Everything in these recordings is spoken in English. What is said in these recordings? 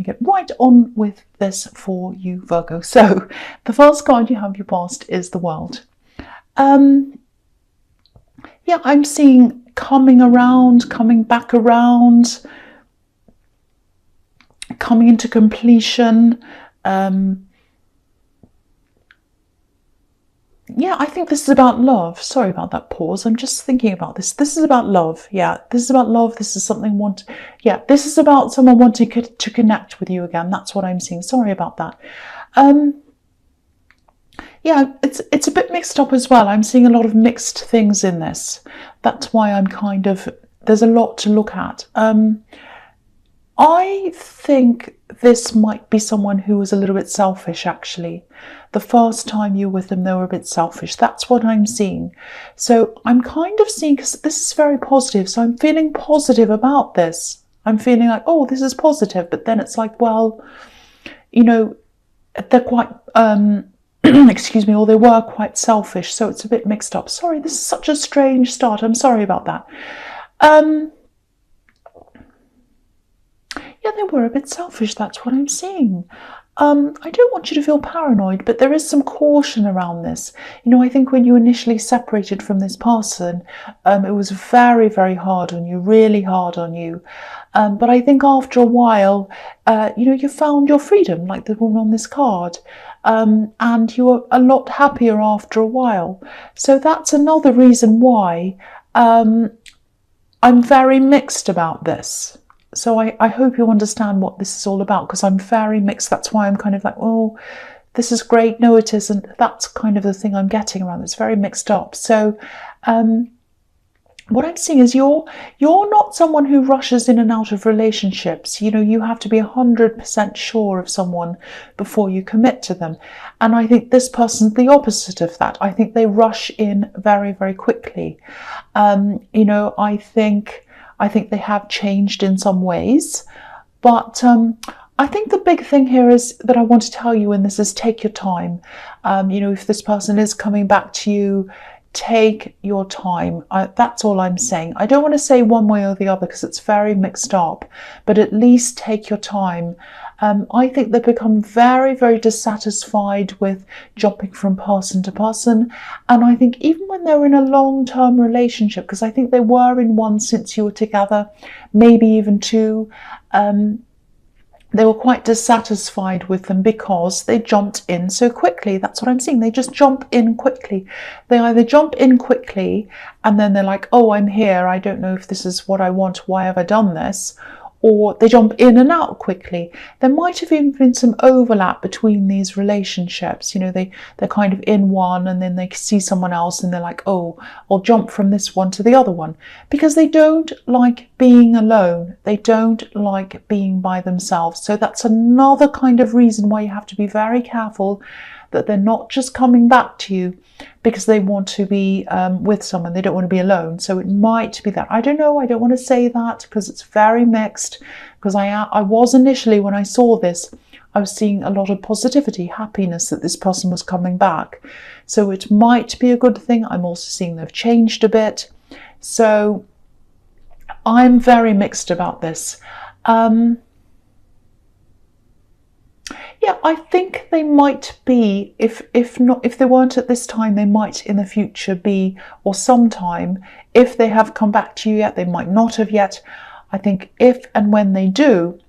get right on with this for you, Virgo. So the first card you have your past is the World. Yeah, I'm seeing coming around, coming back around, coming into completion. Yeah, I think this is about love. Sorry about that pause. I'm just thinking about this. This is about love. Yeah, this is about love. This is something yeah, this is about someone wanting to connect with you again. That's what I'm seeing. Sorry about that. Yeah, it's a bit mixed up as well. I'm seeing a lot of mixed things in this. That's why I'm kind of, there's a lot to look at. I think this might be someone who was a little bit selfish, actually. The first time you were with them, they were a bit selfish. That's what I'm seeing. So I'm kind of seeing, because this is very positive, so I'm feeling positive about this. I'm feeling like, oh, this is positive. But then it's like, well, you know, they're quite, excuse me, or they were quite selfish. So it's a bit mixed up. Sorry, this is such a strange start. I'm sorry about that. Yeah, they were a bit selfish. That's what I'm seeing. I don't want you to feel paranoid, but there is some caution around this. You know, I think when you initially separated from this person, it was very, very hard on you, really hard on you. But I think after a while, you know, you found your freedom, like the woman on this card. And you were a lot happier after a while. So that's another reason why I'm very mixed about this. So I hope you understand what this is all about, because I'm very mixed. That's why I'm kind of like, oh, this is great. No, it isn't. That's kind of the thing I'm getting around. It's very mixed up. So what I'm seeing is you're not someone who rushes in and out of relationships. You know, you have to be 100% sure of someone before you commit to them. And I think this person's the opposite of that. I think they rush in very, very quickly. You know, I think they have changed in some ways, but I think the big thing here is that I want to tell you in this is take your time. You know, if this person is coming back to you, take your time. That's all I'm saying. I don't want to say one way or the other because it's very mixed up, but at least take your time. I think they become very, very dissatisfied with jumping from person to person. And I think even when they're in a long-term relationship, because I think they were in one since you were together, maybe even two, they were quite dissatisfied with them because they jumped in so quickly. That's what I'm seeing. They just jump in quickly. They either jump in quickly and then they're like, oh, I'm here. I don't know if this is what I want. Why have I done this? Or they jump in and out quickly. There might have even been some overlap between these relationships. You know, they're kind of in one and then they see someone else and they're like, oh, I'll jump from this one to the other one. Because they don't like being alone. They don't like being by themselves. So that's another kind of reason why you have to be very careful that they're not just coming back to you because they want to be with someone. They don't want to be alone. So it might be that. I don't know. I don't want to say that because it's very mixed. Because I was initially, when I saw this, I was seeing a lot of positivity, happiness that this person was coming back. So it might be a good thing. I'm also seeing they've changed a bit. So I'm very mixed about this. Yeah, I think they might be, if they weren't at this time, they might in the future be, or sometime. If they have come back to you yet, they might not have yet. I think if and when they do,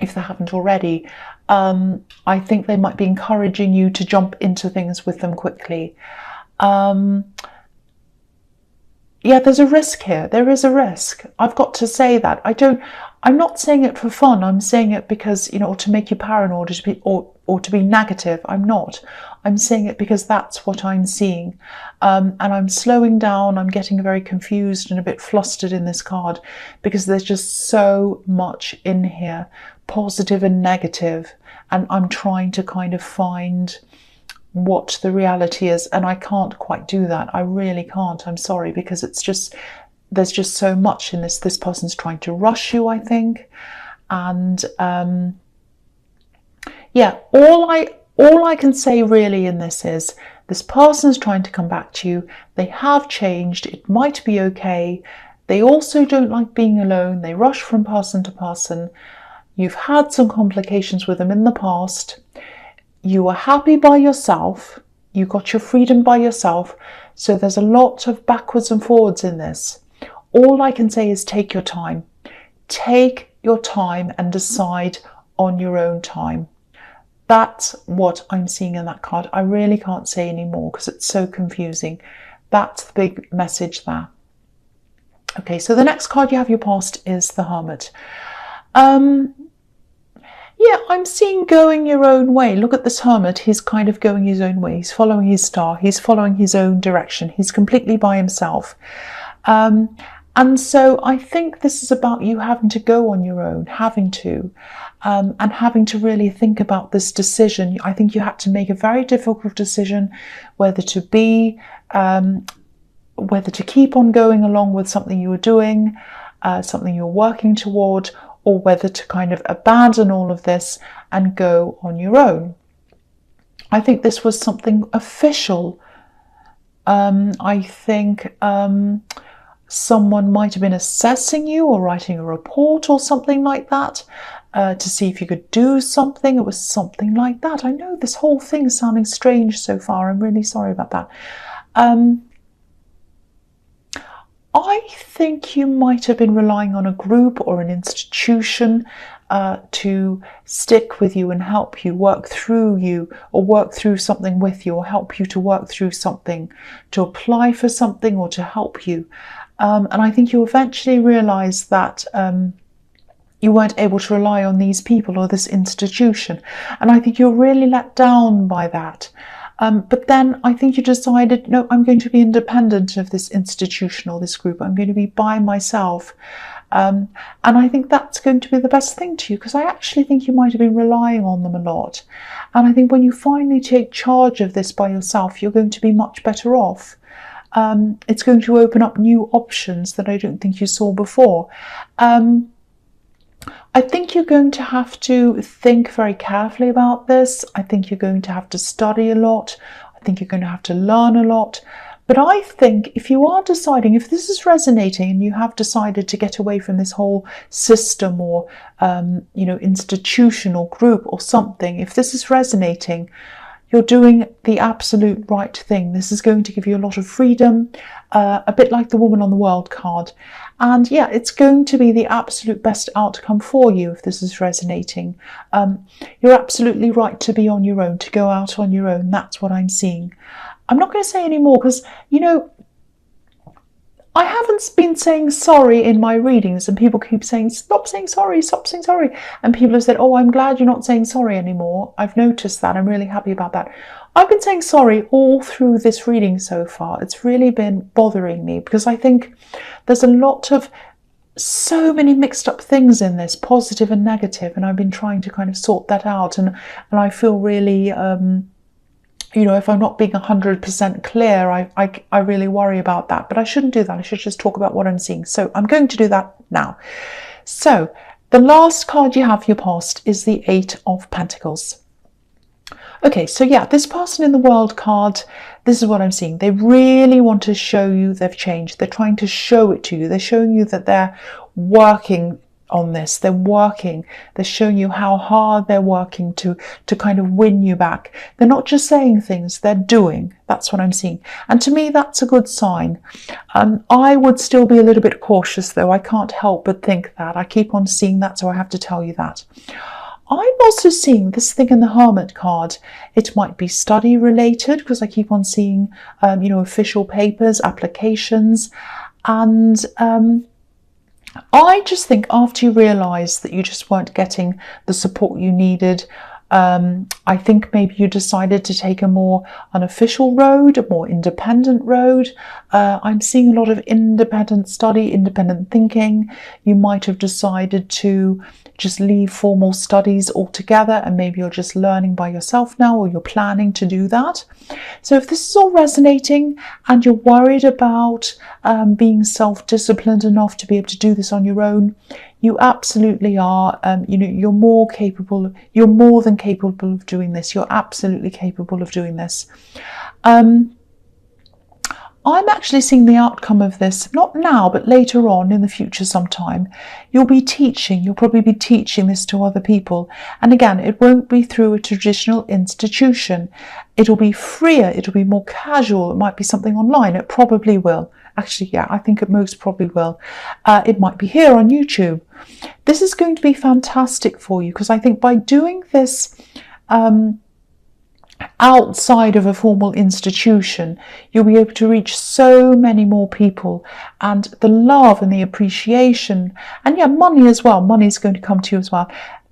if they haven't already, I think they might be encouraging you to jump into things with them quickly. Yeah, there's a risk here. There is a risk. I've got to say that. I'm not saying it for fun. I'm saying it because, you know, or to make you paranoid or to be negative. I'm not. I'm saying it because that's what I'm seeing. And I'm slowing down. I'm getting very confused and a bit flustered in this card because there's just so much in here, positive and negative. And I'm trying to kind of find what the reality is, and I can't quite do that. I really can't. I'm sorry, because it's just, there's just so much in this. This person's trying to rush you, I think, and yeah, all I can say really in this is this person's trying to come back to you. They have changed. It might be okay. They also don't like being alone. They rush from person to person. You've had some complications with them in the past. You were happy by yourself. You got your freedom by yourself. So there's a lot of backwards and forwards in this. All I can say is take your time. Take your time and decide on your own time. That's what I'm seeing in that card. I really can't say any more because it's so confusing. That's the big message there. Okay, so the next card you have your past is the Hermit. Yeah, I'm seeing going your own way. Look at this Hermit. He's kind of going his own way. He's following his star. He's following his own direction. He's completely by himself. And so I think this is about you having to go on your own, and having to really think about this decision. I think you had to make a very difficult decision whether to keep on going along with something you were doing, something you're working toward, or whether to kind of abandon all of this and go on your own. I think this was something official. I think someone might have been assessing you or writing a report or something like that to see if you could do something. It was something like that. I know this whole thing is sounding strange so far. I'm really sorry about that. I think you might have been relying on a group or an institution to stick with you and help you work through something with you, or help you to work through something, to apply for something or to help you. And I think you eventually realised that you weren't able to rely on these people or this institution. And I think you're really let down by that. But then I think you decided, no, I'm going to be independent of this institution or this group. I'm going to be by myself. And I think that's going to be the best thing to you, because I actually think you might have been relying on them a lot. And I think when you finally take charge of this by yourself, you're going to be much better off. It's going to open up new options that I don't think you saw before. I think you're going to have to think very carefully about this. I think you're going to have to study a lot. I think you're going to have to learn a lot. But I think if you are deciding, if this is resonating and you have decided to get away from this whole system or, institution or group or something, if this is resonating, you're doing the absolute right thing. This is going to give you a lot of freedom, a bit like the Woman on the World card. And yeah, it's going to be the absolute best outcome for you if this is resonating. You're absolutely right to be on your own, to go out on your own. That's what I'm seeing. I'm not going to say any more because, I haven't been saying sorry in my readings, and people keep saying, stop saying sorry, stop saying sorry. And people have said, oh, I'm glad you're not saying sorry anymore. I've noticed that. I'm really happy about that. I've been saying sorry all through this reading so far. It's really been bothering me because I think there's so many mixed up things in this, positive and negative, and I've been trying to kind of sort that out. And I feel really... if I'm not being 100% clear, I really worry about that. But I shouldn't do that. I should just talk about what I'm seeing. So I'm going to do that now. So the last card you have for your past is the Eight of Pentacles. Okay, so yeah, this person in the World card, this is what I'm seeing. They really want to show you they've changed. They're trying to show it to you. They're showing you that they're working on this. They're showing you how hard they're working to kind of win you back. They're not just saying things, they're doing. That's what I'm seeing. And to me, that's a good sign. I would still be a little bit cautious though. I can't help but think that. I keep on seeing that, so I have to tell you that. I'm also seeing this thing in the Hermit card. It might be study related because I keep on seeing, official papers, applications, and I just think after you realise that you just weren't getting the support you needed, I think maybe you decided to take a more unofficial road, a more independent road. I'm seeing a lot of independent study, independent thinking. You might have decided to just leave formal studies altogether, and maybe you're just learning by yourself now, or you're planning to do that. So if this is all resonating and you're worried about being self-disciplined enough to be able to do this on your own, you absolutely are. You're more than capable of doing this. You're absolutely capable of doing this. I'm actually seeing the outcome of this, not now, but later on in the future sometime. You'll probably be teaching this to other people. And again, it won't be through a traditional institution. It'll be freer, it'll be more casual, it might be something online, it probably will. Actually, yeah, I think it most probably will. It might be here on YouTube. This is going to be fantastic for you, because I think by doing this outside of a formal institution, you'll be able to reach so many more people, and the love and the appreciation, and yeah, money as well. Money's going to come to you as well.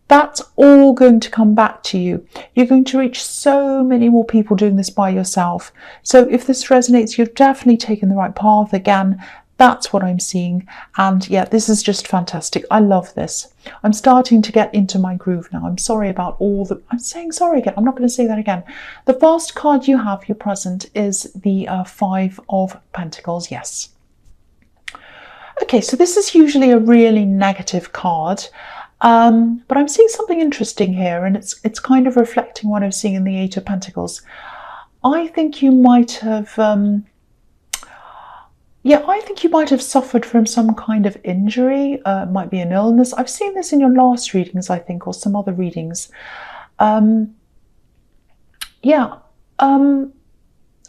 That's all going to come back to you. You're going to reach so many more people doing this by yourself. So if this resonates, you've definitely taken the right path. Again, that's what I'm seeing. And yeah, this is just fantastic. I love this. I'm starting to get into my groove now. I'm sorry about all the... I'm saying sorry again. I'm not going to say that again. The first card you have, your present, is the Five of Pentacles. Yes. Okay, so this is usually a really negative card. But I'm seeing something interesting here, and it's kind of reflecting what I'm seeing in the Eight of Pentacles. I think you might have... I think you might have suffered from some kind of injury. It might be an illness. I've seen this in your last readings, I think, or some other readings.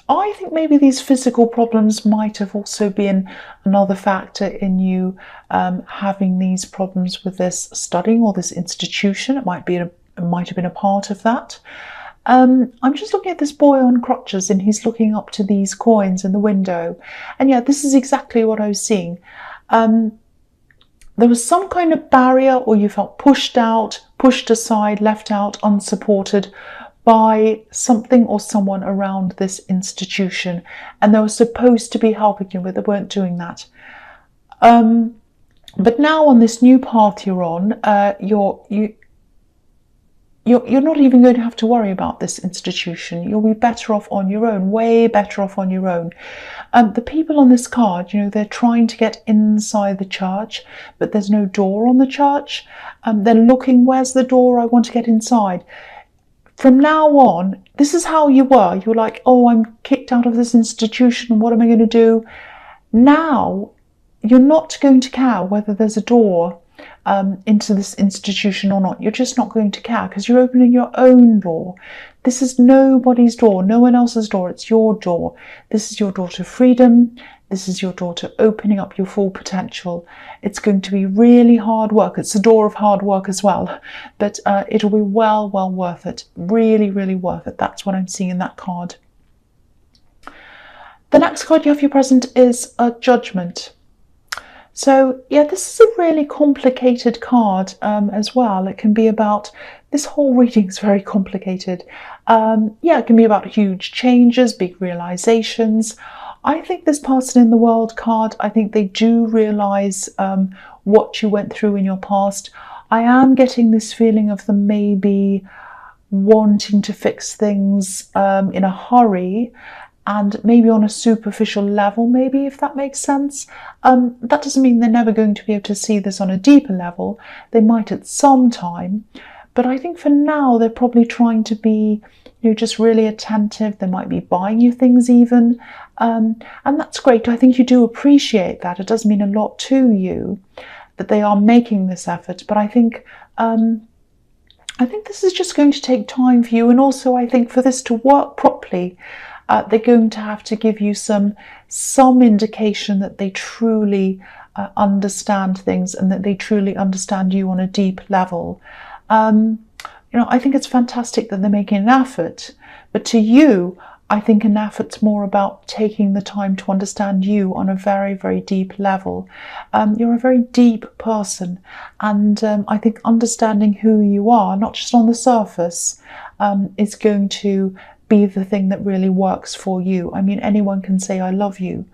I think maybe these physical problems might have also been another factor in you having these problems with this studying or this institution. It might have been a part of that. I'm just looking at this boy on crutches, and he's looking up to these coins in the window. And yeah, this is exactly what I was seeing. There was some kind of barrier, or you felt pushed out, pushed aside, left out, unsupported by something or someone around this institution. And they were supposed to be helping you, but they weren't doing that. But now on this new path you're on, you're not even going to have to worry about this institution. You'll be better off on your own, way better off on your own. The people on this card, they're trying to get inside the church, but there's no door on the church. They're looking, where's the door? I want to get inside. From now on, this is how you were. You were like, oh, I'm kicked out of this institution. What am I going to do? Now, you're not going to care whether there's a door into this institution or not. You're just not going to care, because you're opening your own door. This is nobody's door, no one else's door. It's your door. This is your door to freedom. This is your door to opening up your full potential. It's going to be really hard work. It's a door of hard work as well, but it'll be well worth it. Really, really worth it. That's what I'm seeing in that card. The next card you have for your present is a Judgment. So yeah, this is a really complicated card as well. It can be about, this whole reading is very complicated. It can be about huge changes, big realizations. I think this person in the World card, I think they do realize what you went through in your past. I am getting this feeling of them maybe wanting to fix things in a hurry, and maybe on a superficial level, maybe, if that makes sense. That doesn't mean they're never going to be able to see this on a deeper level. They might at some time, but I think for now they're probably trying to be, just really attentive. They might be buying you things even, and that's great. I think you do appreciate that. It does mean a lot to you that they are making this effort, but I think this is just going to take time for you, and also I think for this to work properly, they're going to have to give you some indication that they truly understand things, and that they truly understand you on a deep level. I think it's fantastic that they're making an effort, but to you, I think an effort's more about taking the time to understand you on a very, very deep level. You're a very deep person, and I think understanding who you are, not just on the surface, is going to be the thing that really works for you. I mean, anyone can say, I love you,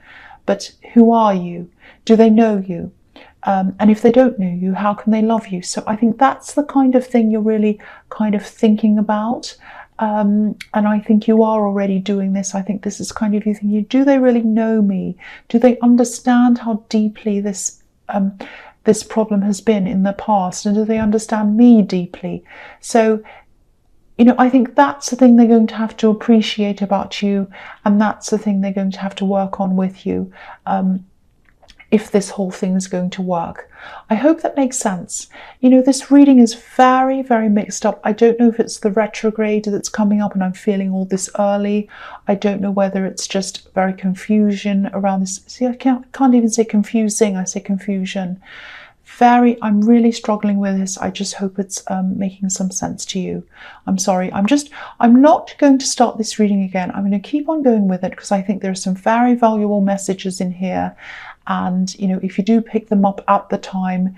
but who are you? Do they know you? And if they don't know you, how can they love you? So I think that's the kind of thing you're really kind of thinking about. And I think you are already doing this. I think this is kind of you thinking, do they really know me? Do they understand how deeply this problem has been in the past? And do they understand me deeply? So you know, I think that's the thing they're going to have to appreciate about you, and that's the thing they're going to have to work on with you, if this whole thing is going to work. I hope that makes sense. You know, this reading is very, very mixed up. I don't know if it's the retrograde that's coming up and I'm feeling all this early. I don't know whether it's just very confusion around this. See, I can't even say confusing, I say confusion. I'm really struggling with this. I just hope it's making some sense to you. I'm sorry. I'm not going to start this reading again. I'm going to keep on going with it because I think there are some very valuable messages in here. And, you know, if you do pick them up at the time,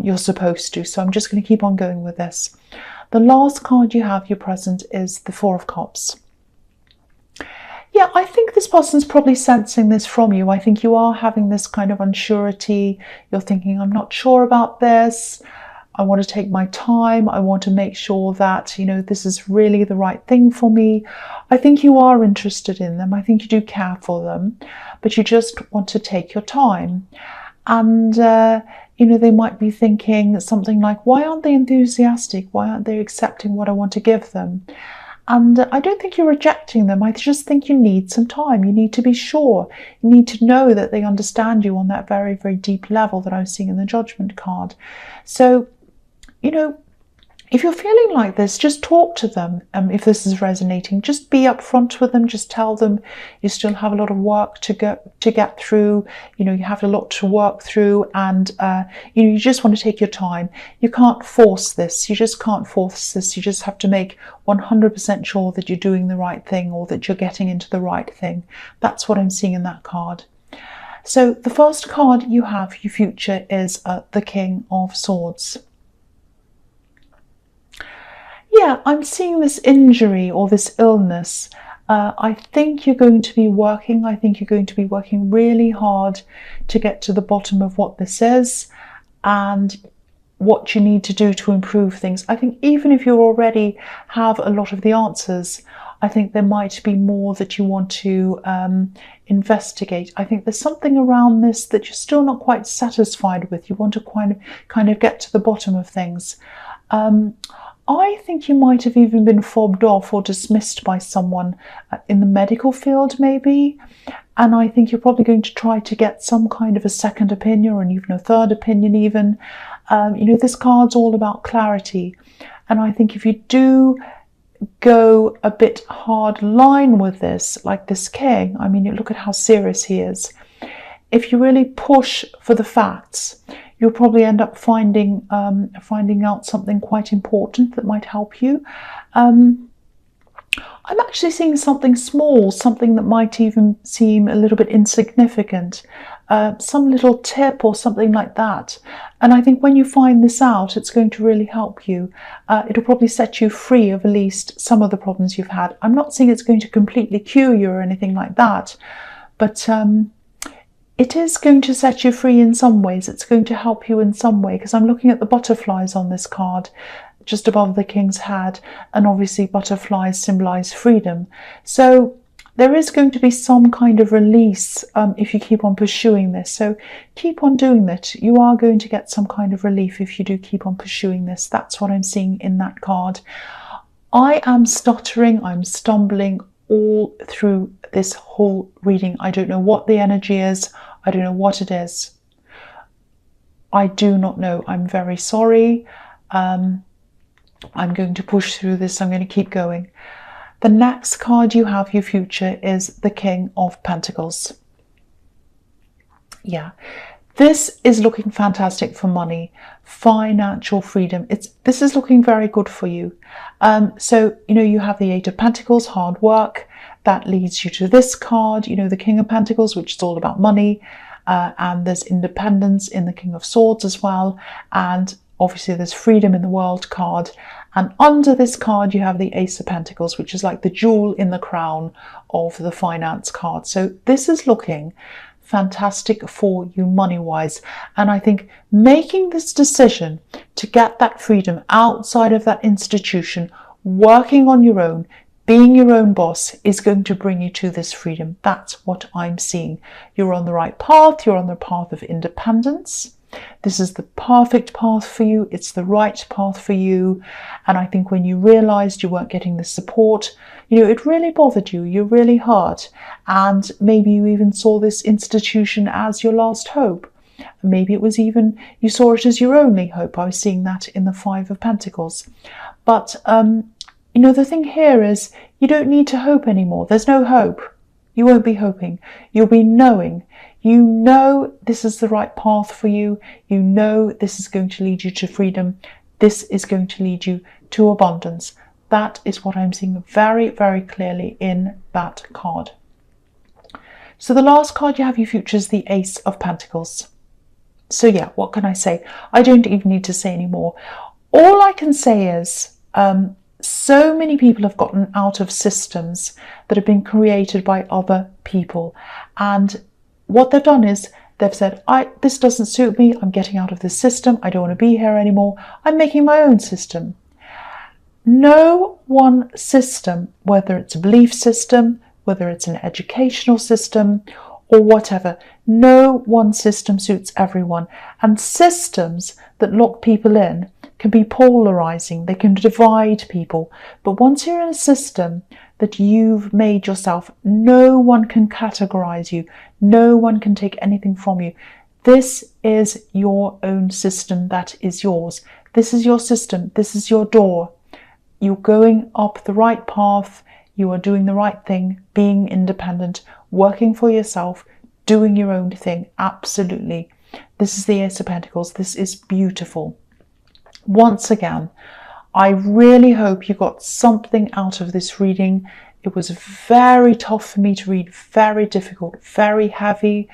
you're supposed to. So I'm just going to keep on going with this. The last card you have, your present, is the Four of Cups. Yeah, I think this person's probably sensing this from you. I think you are having this kind of unsurety. You're thinking, I'm not sure about this. I want to take my time. I want to make sure that, you know, this is really the right thing for me. I think you are interested in them. I think you do care for them, but you just want to take your time. And, you know, they might be thinking something like, why aren't they enthusiastic? Why aren't they accepting what I want to give them? And I don't think you're rejecting them. I just think you need some time. You need to be sure. You need to know that they understand you on that very, very deep level that I was seeing in the Judgment card. So, you know, if you're feeling like this, just talk to them. If this is resonating, just be upfront with them. Just tell them you still have a lot of work to get through. You know, you have a lot to work through, and you know, you just want to take your time. You can't force this. You just can't force this. You just have to make 100% sure that you're doing the right thing, or that you're getting into the right thing. That's what I'm seeing in that card. So the first card you have, your future, is the King of Swords. Yeah, I'm seeing this injury or this illness. I think you're going to be working. I think you're going to be working really hard to get to the bottom of what this is and what you need to do to improve things. I think even if you already have a lot of the answers, I think there might be more that you want to investigate. I think there's something around this that you're still not quite satisfied with. You want to kind of get to the bottom of things. I think you might have even been fobbed off or dismissed by someone in the medical field, maybe. And I think you're probably going to try to get some kind of a second opinion, or even a third opinion even. You know, this card's all about clarity. And I think if you do go a bit hard line with this, like this king, I mean, look at how serious he is. If you really push for the facts, you'll probably end up finding out something quite important that might help you. I'm actually seeing something small, something that might even seem a little bit insignificant, some little tip or something like that. And I think when you find this out, it's going to really help you. It'll probably set you free of at least some of the problems you've had. I'm not saying it's going to completely cure you or anything like that, but it is going to set you free in some ways. It's going to help you in some way, because I'm looking at the butterflies on this card just above the king's head, and obviously butterflies symbolize freedom. So there is going to be some kind of release if you keep on pursuing this. So keep on doing that. You are going to get some kind of relief if you do keep on pursuing this. That's what I'm seeing in that card. I am stuttering, I'm stumbling all through this whole reading. I don't know what the energy is. I don't know what it is. I do not know. I'm very sorry. I'm going to push through this. I'm going to keep going. The next card you have, your future, is the King of Pentacles. Yeah, this is looking fantastic for money, financial freedom. This is looking very good for you. So, you know, you have the Eight of Pentacles, hard work. That leads you to this card, you know, the King of Pentacles, which is all about money. And there's independence in the King of Swords as well. And obviously there's freedom in the World card. And under this card, you have the Ace of Pentacles, which is like the jewel in the crown of the finance card. So this is looking fantastic for you money-wise. And I think making this decision to get that freedom outside of that institution, working on your own, being your own boss, is going to bring you to this freedom. That's what I'm seeing. You're on the right path. You're on the path of independence. This is the perfect path for you. It's the right path for you. And I think when you realized you weren't getting the support, you know, it really bothered you. You're really hurt. And maybe you even saw this institution as your last hope. Maybe it was even, you saw it as your only hope. I was seeing that in the Five of Pentacles. But, you know, the thing here is you don't need to hope anymore. There's no hope. You won't be hoping. You'll be knowing. You know this is the right path for you. You know this is going to lead you to freedom. This is going to lead you to abundance. That is what I'm seeing very, very clearly in that card. So the last card you have your future is the Ace of Pentacles. So yeah, what can I say? I don't even need to say anymore. All I can say is so many people have gotten out of systems that have been created by other people. And what they've done is they've said, this doesn't suit me. I'm getting out of this system. I don't want to be here anymore. I'm making my own system. No one system, whether it's a belief system, whether it's an educational system or whatever, no one system suits everyone. And systems that lock people in can be polarizing. They can divide people. But once you're in a system that you've made yourself, no one can categorize you. No one can take anything from you. This is your own system that is yours. This is your system. This is your door. You're going up the right path. You are doing the right thing, being independent, working for yourself, doing your own thing. Absolutely. This is the Ace of Pentacles. This is beautiful. Once again, I really hope you got something out of this reading. It was very tough for me to read, very difficult, very heavy.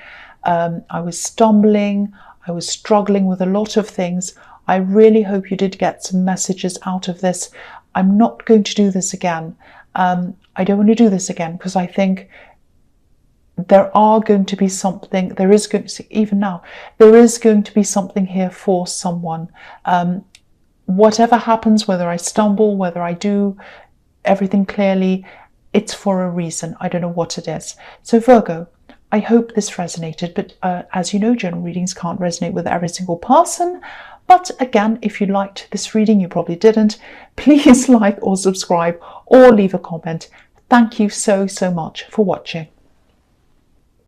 I was stumbling. I was struggling with a lot of things. I really hope you did get some messages out of this. I'm not going to do this again. I don't want to do this again because I think there are going to be something, there is going to, even now, there is going to be something here for someone. Whatever happens, whether I stumble, whether I do everything clearly, it's for a reason. I don't know what it is. So Virgo, I hope this resonated, but as you know, general readings can't resonate with every single person. But again, if you liked this reading, you probably didn't, please like or subscribe or leave a comment. Thank you so, so much for watching.